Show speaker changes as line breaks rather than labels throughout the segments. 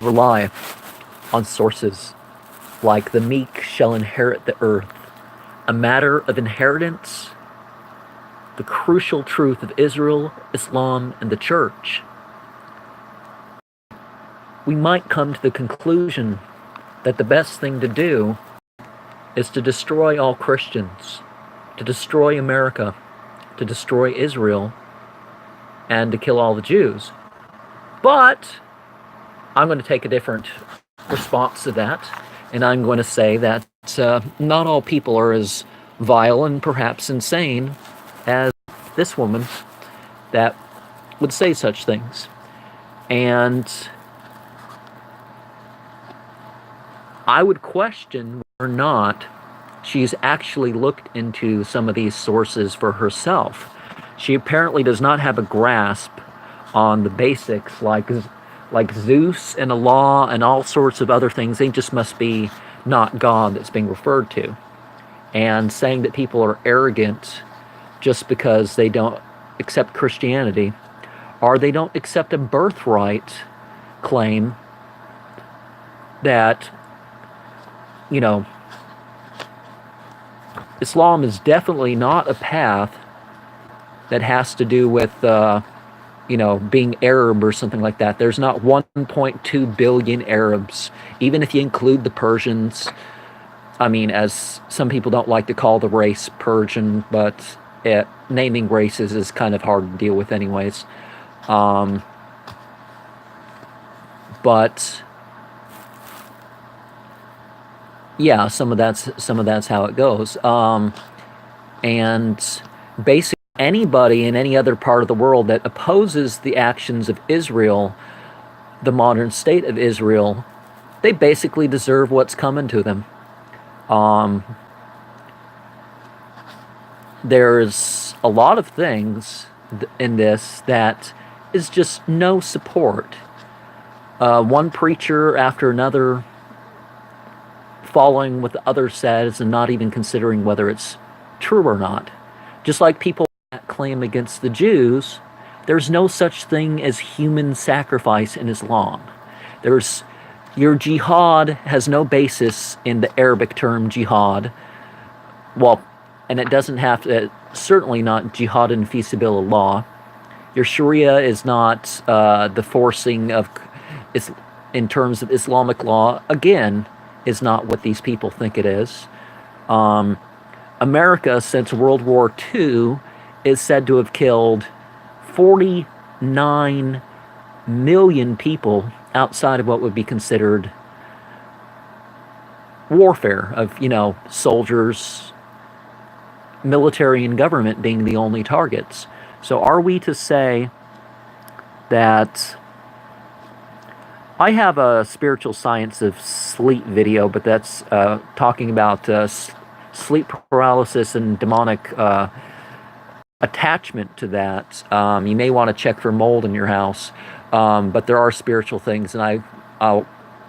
rely on sources like the meek shall inherit the earth, a matter of inheritance, the crucial truth of Israel, Islam, and the church, we might come to the conclusion that the best thing to do is to destroy all Christians, to destroy America, to destroy Israel, and to kill all the Jews. But I'm going to take a different response to that, and I'm going to say that not all people are as vile and perhaps insane as this woman that would say such things. And I would question whether or not she's actually looked into some of these sources for herself. She apparently does not have a grasp on the basics like Zeus and Allah and all sorts of other things. They just must be not God that's being referred to. And saying that people are arrogant just because they don't accept Christianity, or they don't accept a birthright claim that, you know, Islam is definitely not a path that has to do with, being Arab or something like that. There's not 1.2 billion Arabs, even if you include the Persians. I mean, as some people don't like to call the race Persian, but naming races is kind of hard to deal with anyways. But yeah, some of that's how it goes. And basically anybody in any other part of the world that opposes the actions of Israel, the modern state of Israel, they basically deserve what's coming to them. There's a lot of things in this that is just no support. One preacher after another following what the other says and not even considering whether it's true or not. Just like people that claim against the Jews, there's no such thing as human sacrifice in Islam. Your jihad has no basis in the Arabic term jihad. Well, and it doesn't have to, certainly not jihad in fi sabilillah. Your Sharia is not the forcing of, in terms of Islamic law, again, is not what these people think it is. America, since World War II, is said to have killed 49 million people outside of what would be considered warfare of, soldiers, military, and government being the only targets. So are we to say that... I have a spiritual science of sleep video, but that's talking about sleep paralysis and demonic attachment to that. You may want to check for mold in your house, but there are spiritual things, and I'll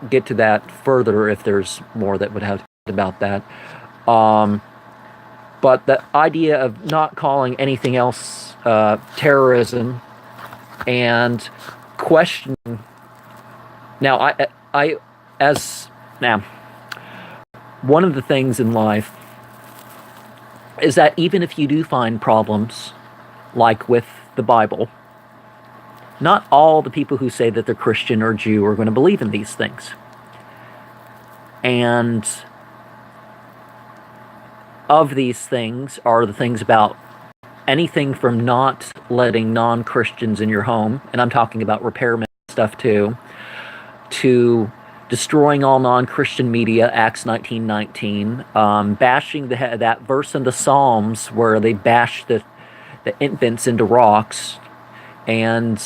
get to that further if there's more that would have about that. But the idea of not calling anything else terrorism and questioning. Now, one of the things in life is that even if you do find problems, like with the Bible, not all the people who say that they're Christian or Jew are going to believe in these things. And of these things are the things about anything from not letting non-Christians in your home, and I'm talking about repairmen stuff too, to destroying all non-Christian media, Acts 19:19, bashing that verse in the Psalms where they bash the infants into rocks, and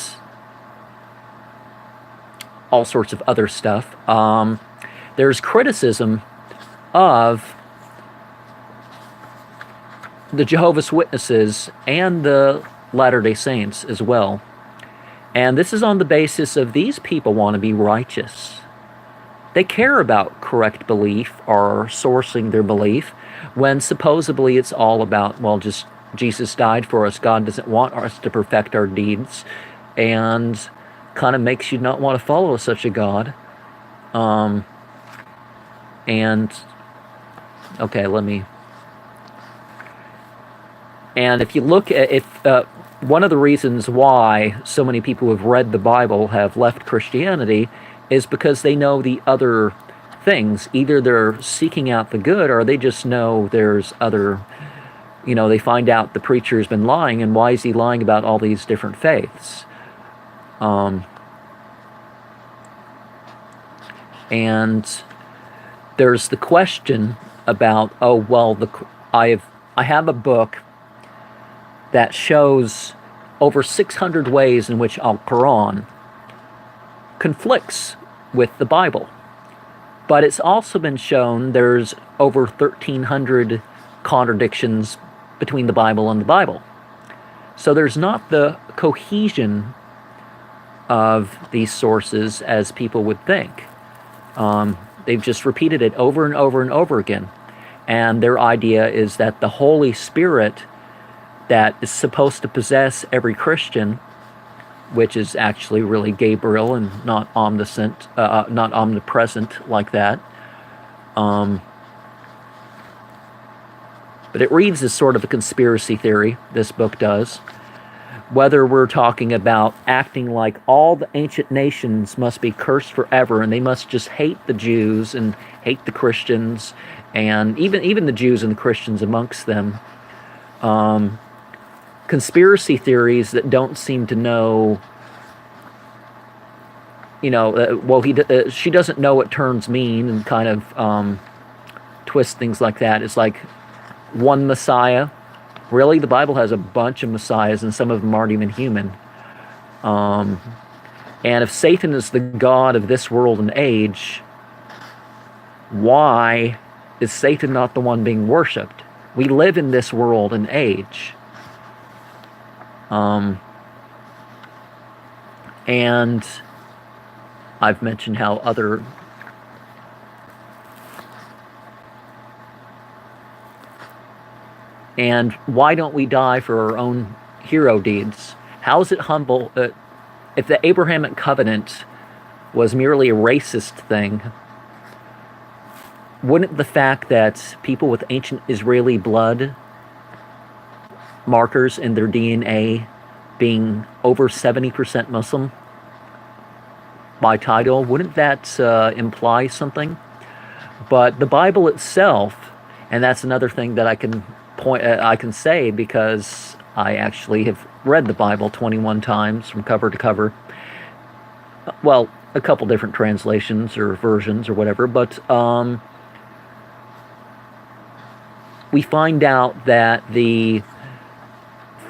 all sorts of other stuff. There's criticism of the Jehovah's Witnesses and the Latter-day Saints as well. And this is on the basis of these people want to be righteous. They care about correct belief or sourcing their belief when supposedly it's all about, well, just Jesus died for us. God doesn't want us to perfect our deeds, and kind of makes you not want to follow such a God. Um, and okay, and if you look at if one of the reasons why so many people who have read the Bible have left Christianity is because they know the other things. Either they're seeking out the good, or they just know there's other. They find out the preacher's been lying, and why is he lying about all these different faiths? And there's the question about, oh well, I have a book that shows over 600 ways in which Al-Quran conflicts with the Bible. But it's also been shown there's over 1,300 contradictions between the Bible and the Bible. So there's not the cohesion of these sources as people would think. They've just repeated it over and over and over again. And their idea is that the Holy Spirit that is supposed to possess every Christian, which is actually really Gabriel and not omniscient, not omnipresent like that. But it reads as sort of a conspiracy theory, this book does. Whether we're talking about acting like all the ancient nations must be cursed forever and they must just hate the Jews and hate the Christians, and even the Jews and the Christians amongst them. Conspiracy theories that don't seem to know, she doesn't know what terms mean, and kind of twist things like that. It's like one Messiah. Really, the Bible has a bunch of messiahs, and some of them aren't even human. And if Satan is the god of this world and age, why is Satan not the one being worshipped? We live in this world and age. And I've mentioned how other and why don't we die for our own hero deeds? How is it humble? If the Abrahamic covenant was merely a racist thing, wouldn't the fact that people with ancient Israeli blood markers in their DNA being over 70% Muslim by title, wouldn't that imply something? But the Bible itself, and that's another thing that I can say because I actually have read the Bible 21 times from cover to cover. Well, a couple different translations or versions or whatever, but we find out that the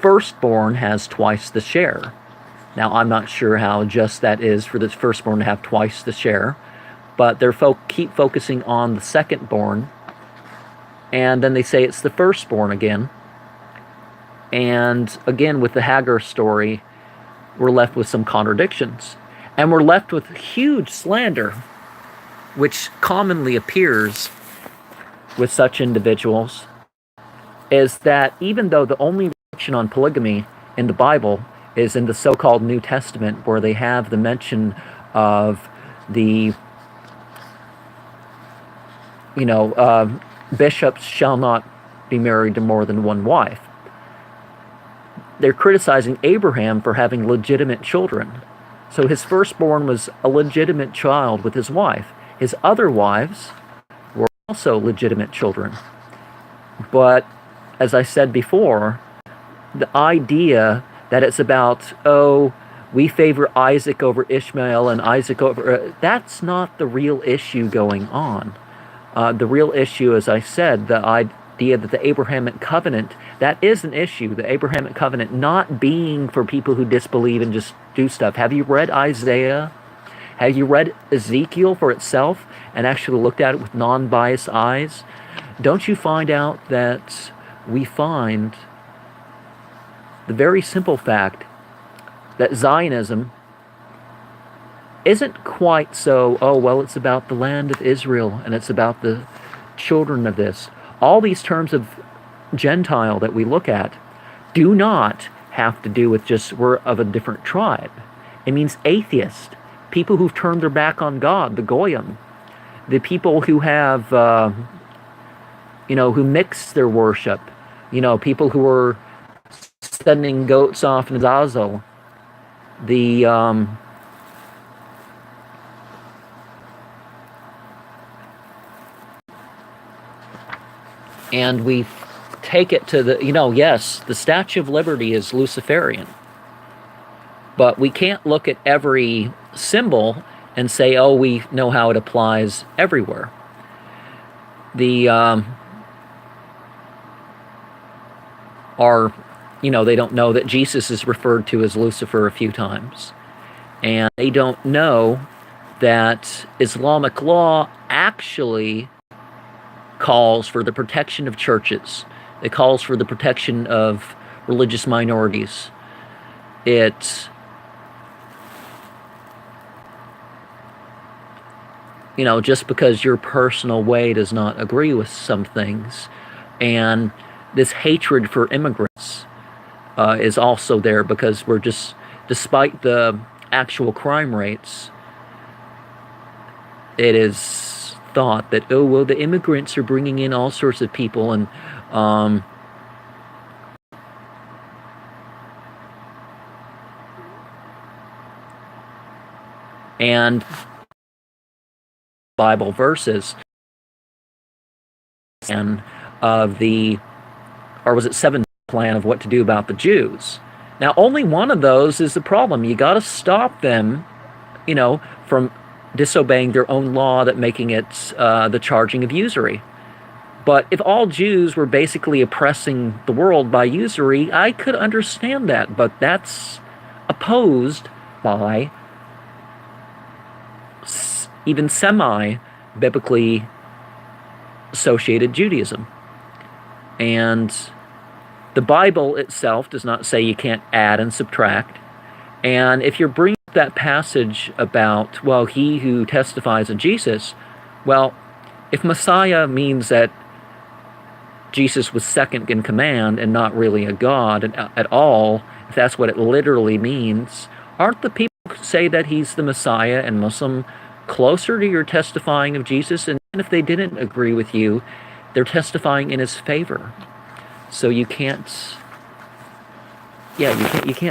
firstborn has twice the share. Now, I'm not sure how just that is for the firstborn to have twice the share, but they keep focusing on the secondborn, and then they say it's the firstborn again. And again, with the Hagar story, we're left with some contradictions. And we're left with huge slander, which commonly appears with such individuals, is that even though the only restriction on polygamy in the Bible is in the so-called New Testament, where they have the mention of the, bishops shall not be married to more than one wife. They're criticizing Abraham for having legitimate children. So his firstborn was a legitimate child with his wife. His other wives were also legitimate children. But as I said before, the idea that it's about, we favor Isaac over Ishmael and Isaac over... that's not the real issue going on. The real issue, as I said, the idea that the Abrahamic covenant, that is an issue. The Abrahamic covenant not being for people who disbelieve and just do stuff. Have you read Isaiah? Have you read Ezekiel for itself and actually looked at it with non-biased eyes? Don't you find out that we find the very simple fact that Zionism isn't quite so, it's about the land of Israel and it's about the children of this. All these terms of Gentile that we look at do not have to do with just we're of a different tribe. It means atheist. people who've turned their back on God, the goyim, the people who have, who mix their worship, people who are sending goats off in Zazel, the and we take it to the, yes, the Statue of Liberty is Luciferian, but we can't look at every symbol and say, oh, we know how it applies everywhere. They don't know that Jesus is referred to as Lucifer a few times. And they don't know that Islamic law actually calls for the protection of churches. It calls for the protection of religious minorities. It, just because your personal way does not agree with some things. And this hatred for immigrants is also there, because we're just, despite the actual crime rates, it is thought that, oh, well, the immigrants are bringing in all sorts of people, and Bible verses and of the, or was it 7 plan of what to do about the Jews. Now, only one of those is the problem. You got to stop them, from disobeying their own law, that making it the charging of usury. But if all Jews were basically oppressing the world by usury, I could understand that. But that's opposed by even semi-biblically associated Judaism. And the Bible itself does not say you can't add and subtract. And if you're bringing up that passage about, well, he who testifies of Jesus, well, if Messiah means that Jesus was second in command and not really a God at all, if that's what it literally means, aren't the people who say that he's the Messiah and Muslim closer to your testifying of Jesus? And if they didn't agree with you, they're testifying in his favor. So you can't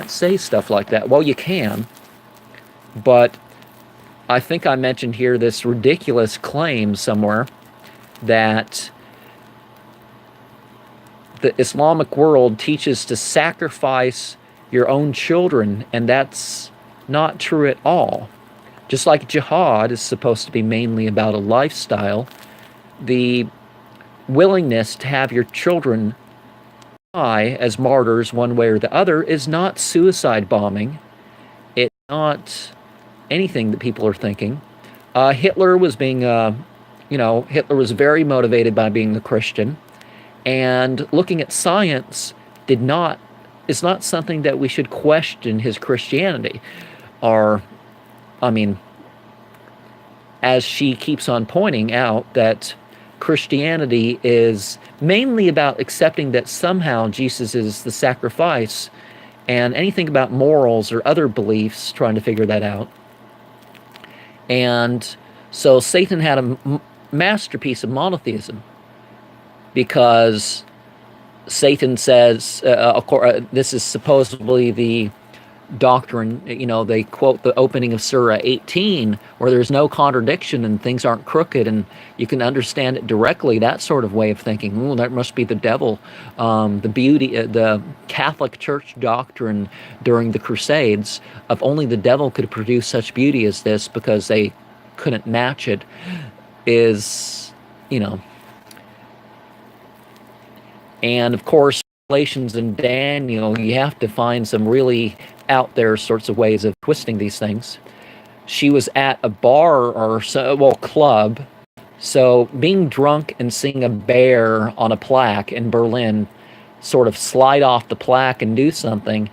say stuff like that. Well, you can, but I think I mentioned here this ridiculous claim somewhere that the Islamic world teaches to sacrifice your own children, and that's not true at all. Just like jihad is supposed to be mainly about a lifestyle, the willingness to have your children die as martyrs one way or the other is not suicide bombing. It's not anything that people are thinking. Hitler was being, Hitler was very motivated by being a Christian, and looking at science is not something that we should question his Christianity. As she keeps on pointing out, that Christianity is mainly about accepting that somehow Jesus is the sacrifice, and anything about morals or other beliefs, trying to figure that out. And so Satan had a masterpiece of monotheism, because Satan says, this is supposedly the doctrine, they quote the opening of Surah 18, where there's no contradiction and things aren't crooked and you can understand it directly, that sort of way of thinking. Ooh, that must be the devil. The Catholic Church doctrine during the Crusades of only the devil could produce such beauty as this because they couldn't match it is, and of course, Revelations and Daniel, you have to find some really out there sorts of ways of twisting these things. She was at a bar or club, so being drunk and seeing a bear on a plaque in Berlin sort of slide off the plaque and do something,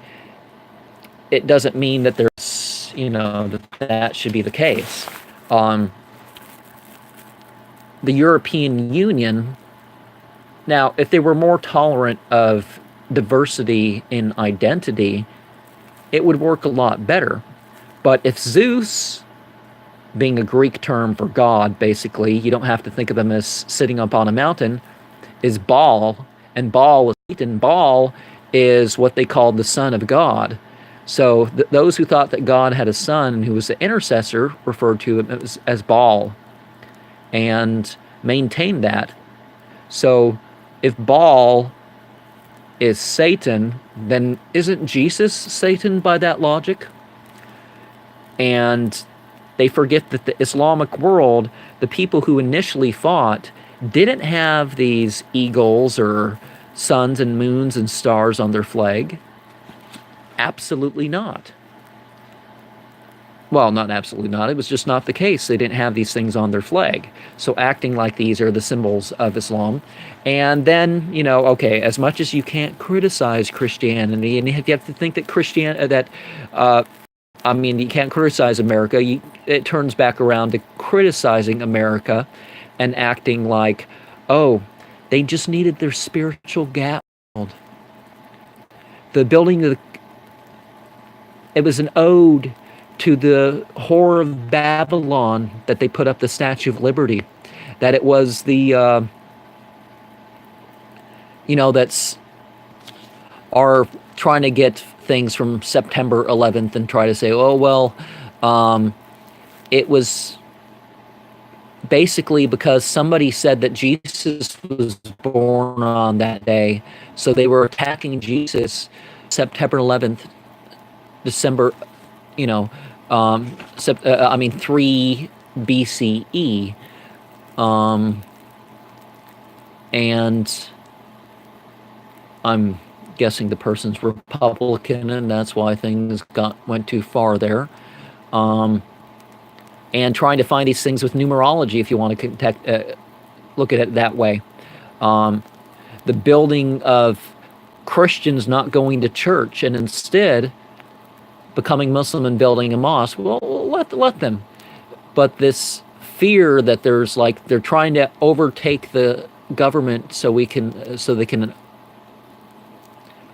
it doesn't mean that there's, that should be the case. The European Union, now, if they were more tolerant of diversity in identity, it would work a lot better. But if Zeus being a Greek term for God, basically. You don't have to think of him as sitting up on a mountain, is Baal, and Baal was Satan. Baal is what they called the son of God. So those who thought that God had a son who was the intercessor referred to him as Baal and maintained that. So if Baal is Satan, then isn't Jesus Satan by that logic? And they forget that the Islamic world, the people who initially fought, didn't have these eagles or suns and moons and stars on their flag. Absolutely not. Well, not absolutely not. It was just not the case. They didn't have these things on their flag. So acting like these are the symbols of Islam. And then, okay, as much as you can't criticize Christianity, and you have to think that you can't criticize America. It turns back around to criticizing America and acting like, oh, they just needed their spiritual gap filled. The building of it was an ode to the horror of Babylon that they put up the Statue of Liberty. That it was that's are trying to get things from September 11th and try to say, oh, well, it was basically because somebody said that Jesus was born on that day. So they were attacking Jesus September 11th, December, 3 BCE. And I'm guessing the person's Republican, and that's why things went too far there. And trying to find these things with numerology, if you want to look at it that way. The building of Christians not going to church and instead becoming Muslim and building a mosque. Well, let them. But this fear that they're trying to overtake the government so they can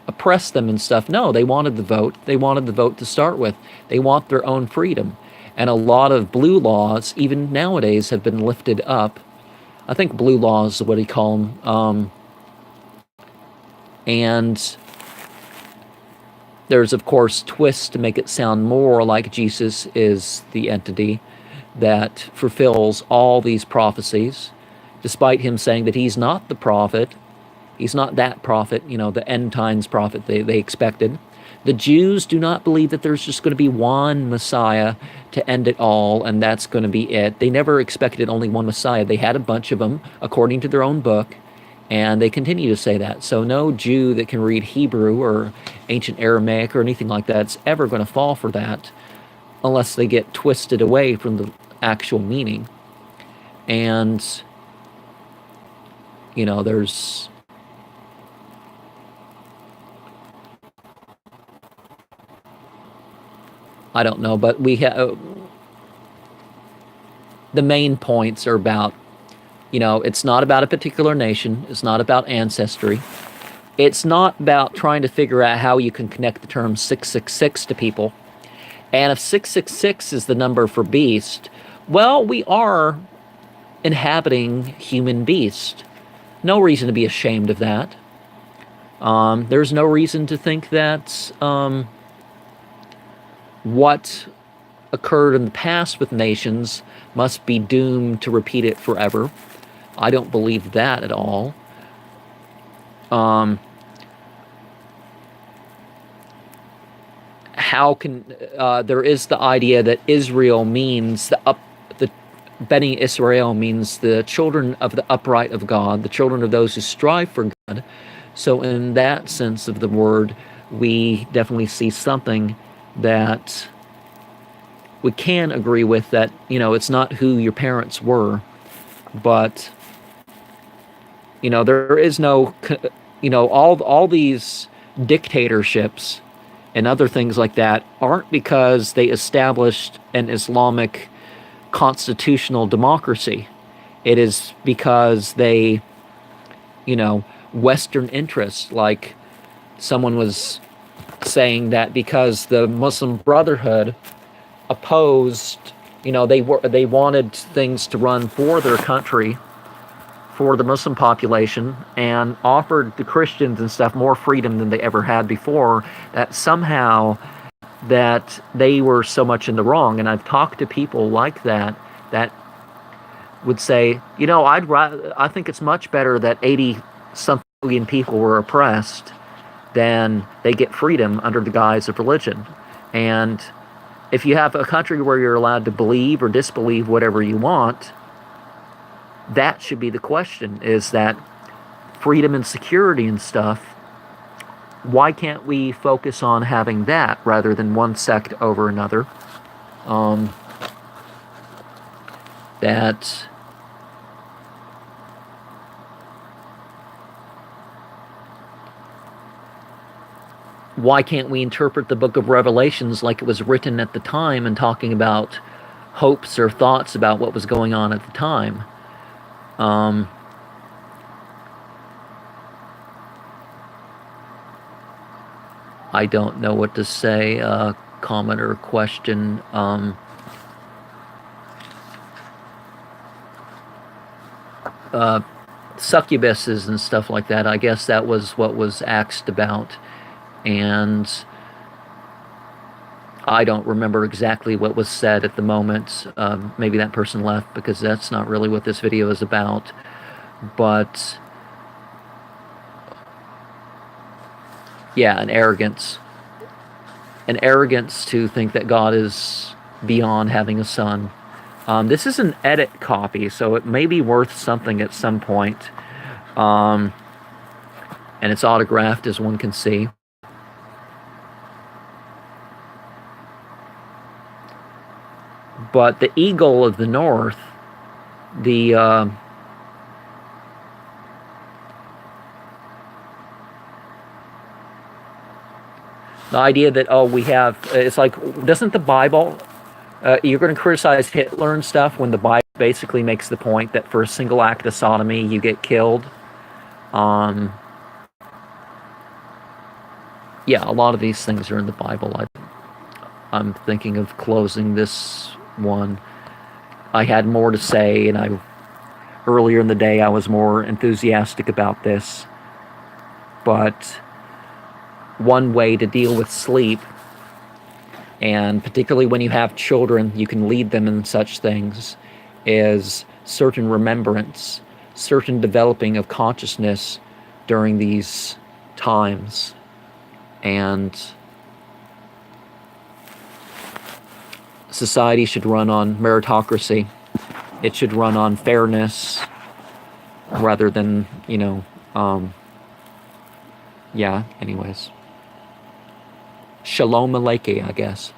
oppress them and stuff. No, they wanted the vote. They wanted the vote to start with. They want their own freedom. And a lot of blue laws, even nowadays, have been lifted up. I think blue laws is what he call them. And there's, of course, twists to make it sound more like Jesus is the entity that fulfills all these prophecies, despite him saying that he's not the prophet. He's not that prophet, the end times prophet they expected. The Jews do not believe that there's just going to be one Messiah to end it all, and that's going to be it. They never expected only one Messiah. They had a bunch of them, according to their own book, and they continue to say that. So no Jew that can read Hebrew or ancient Aramaic or anything like that is ever going to fall for that unless they get twisted away from the actual meaning. And, there's... I don't know, but we have... the main points are about, it's not about a particular nation. It's not about ancestry. It's not about trying to figure out how you can connect the term 666 to people. And if 666 is the number for beast, well, we are inhabiting human beast. No reason to be ashamed of that. There's no reason to think that what occurred in the past with nations must be doomed to repeat it forever. I don't believe that at all. How can there is the idea that Israel means the Beni Israel means the children of the upright of God, the children of those who strive for God. So in that sense of the word, we definitely see something that we can agree with, that it's not who your parents were, but there is no all these dictatorships and other things like that aren't because they established an Islamic constitutional democracy. It is because they Western interests, like someone was saying that because the Muslim Brotherhood opposed they wanted things to run for their country, for the Muslim population, and offered the Christians and stuff more freedom than they ever had before, that somehow that they were so much in the wrong. And I've talked to people like that would say, I think it's much better that 80 something million people were oppressed than they get freedom under the guise of religion. And if you have a country where you're allowed to believe or disbelieve whatever you want, that should be the question, is that freedom and security and stuff, why can't we focus on having that rather than one sect over another? That why can't we interpret the book of Revelations like it was written at the time and talking about hopes or thoughts about what was going on at the time? I don't know what to say. Comment or question. Succubuses and stuff like that. I guess that was what was asked about. And I don't remember exactly what was said at the moment. Maybe that person left because that's not really what this video is about. But yeah, an arrogance to think that God is beyond having a son. This is an edit copy, so it may be worth something at some point. And it's autographed, as one can see. But the eagle of the north, the idea that, we have, it's like, doesn't the Bible, you're going to criticize Hitler and stuff when the Bible basically makes the point that for a single act of sodomy you get killed. Yeah, a lot of these things are in the Bible. I'm thinking of closing this one. I had more to say, and earlier in the day I was more enthusiastic about this. But one way to deal with sleep, and particularly when you have children, you can lead them in such things, is certain remembrance, certain developing of consciousness during these times. And society should run on meritocracy. It should run on fairness rather than, yeah, anyways. Shalom Aleichem, I guess.